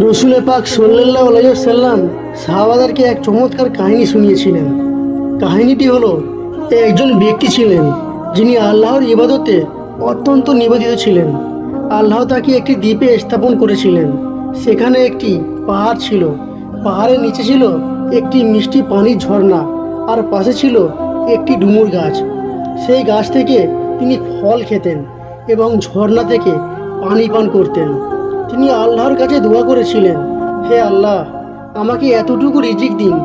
রসুল পাক সাল্লাল্লাহু আলাইহি ওয়াসাল্লাম সাহাবাদেরকে এক চমৎকার কাহিনী শুনিয়েছিলেন। কাহিনীটি হলো, একজন ব্যক্তি ছিলেন যিনি আল্লাহর ইবাদতে অত্যন্ত নিবেদিত ছিলেন। আল্লাহ তাকে একটি দ্বীপে স্থাপন করেছিলেন। সেখানে একটি পাহাড় ছিল। পাহাড়ের নিচে ছিল একটি মিষ্টি পানির ঝর্ণা, আর পাশে ছিল একটি ডুমুর গাছ। সেই গাছ থেকে তিনি ফল খেতেন এবং ঝর্ণা থেকে পানি পান করতেন। তিনি আল্লাহর কাছে দোয়া করেছিলেন, হে আল্লাহ, আমাকে এতটুকু রিজিক দিন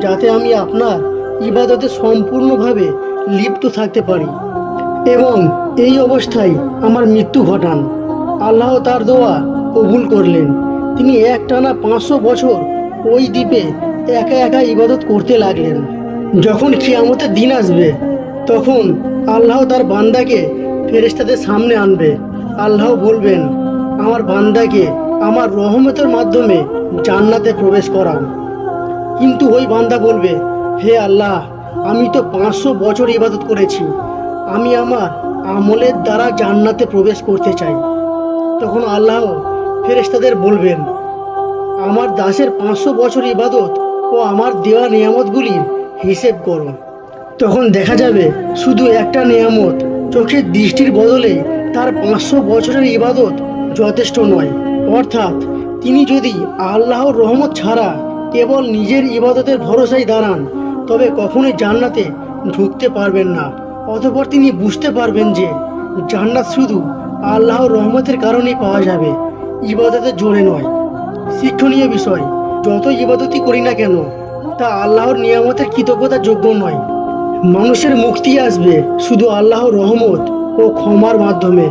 যাতে আমি আপনার ইবাদতে সম্পূর্ণভাবে লিপ্ত থাকতে পারি এবং এই অবস্থায় আমার মৃত্যু ঘটান। আল্লাহ তার দোয়া কবুল করলেন। তিনি একটানা 500 বছর ওই দ্বীপে একা একা ইবাদত করতে লাগলেন। যখন কিয়ামতের দিন আসবে, তখন আল্লাহ তার বান্দাকে ফেরেশতাদের সামনে আনবে। আল্লাহ বলবেন, আমার বান্দাকে আমার রহমতের মাধ্যমে জান্নাতে প্রবেশ করান। কিন্তু ওই বান্দা বলবে, হে আল্লাহ, আমি তো 500 বছর ইবাদত করেছি, আমি আমার আমলের দ্বারা জান্নাতে প্রবেশ করতে চাই। তখন আল্লাহ ফেরেশতাদের বলবেন, আমার দাসের 500 বছর ইবাদত ও আমার দেওয়া নিয়ামতগুলির হিসেব করো। তখন দেখা যাবে শুধু একটা নিয়ামত, চোখের দৃষ্টির বদলে তার 500 বছরের ইবাদত যথেষ্ট নয়। অর্থাৎ তিনি যদি আল্লাহর রহমত ছাড়া কেবল নিজের ইবাদতের ভরসায় দাঁড়ান, তবে কখনোই জান্নাতে ঢুকতে পারবেন না। অতঃপর তিনি বুঝতে পারবেন যে জান্নাত শুধু আল্লাহর রহমতের কারণেই পাওয়া যাবে, ইবাদতের জোরে নয়। শিক্ষণীয় বিষয়, যত ইবাদতই করি না কেন, তা আল্লাহর নিয়ামতের কৃতজ্ঞতার যোগ্য নয়। মানুষের মুক্তি আসবে শুধু আল্লাহর রহমত ও ক্ষমার মাধ্যমে।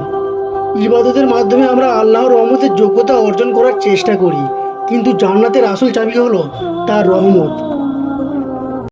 ইবাদতের মাধ্যমে আমরা আল্লাহর রহমতের যোগ্যতা অর্জন করার চেষ্টা করি, কিন্তু জান্নাতের আসল চাবি হলো তার রহমত।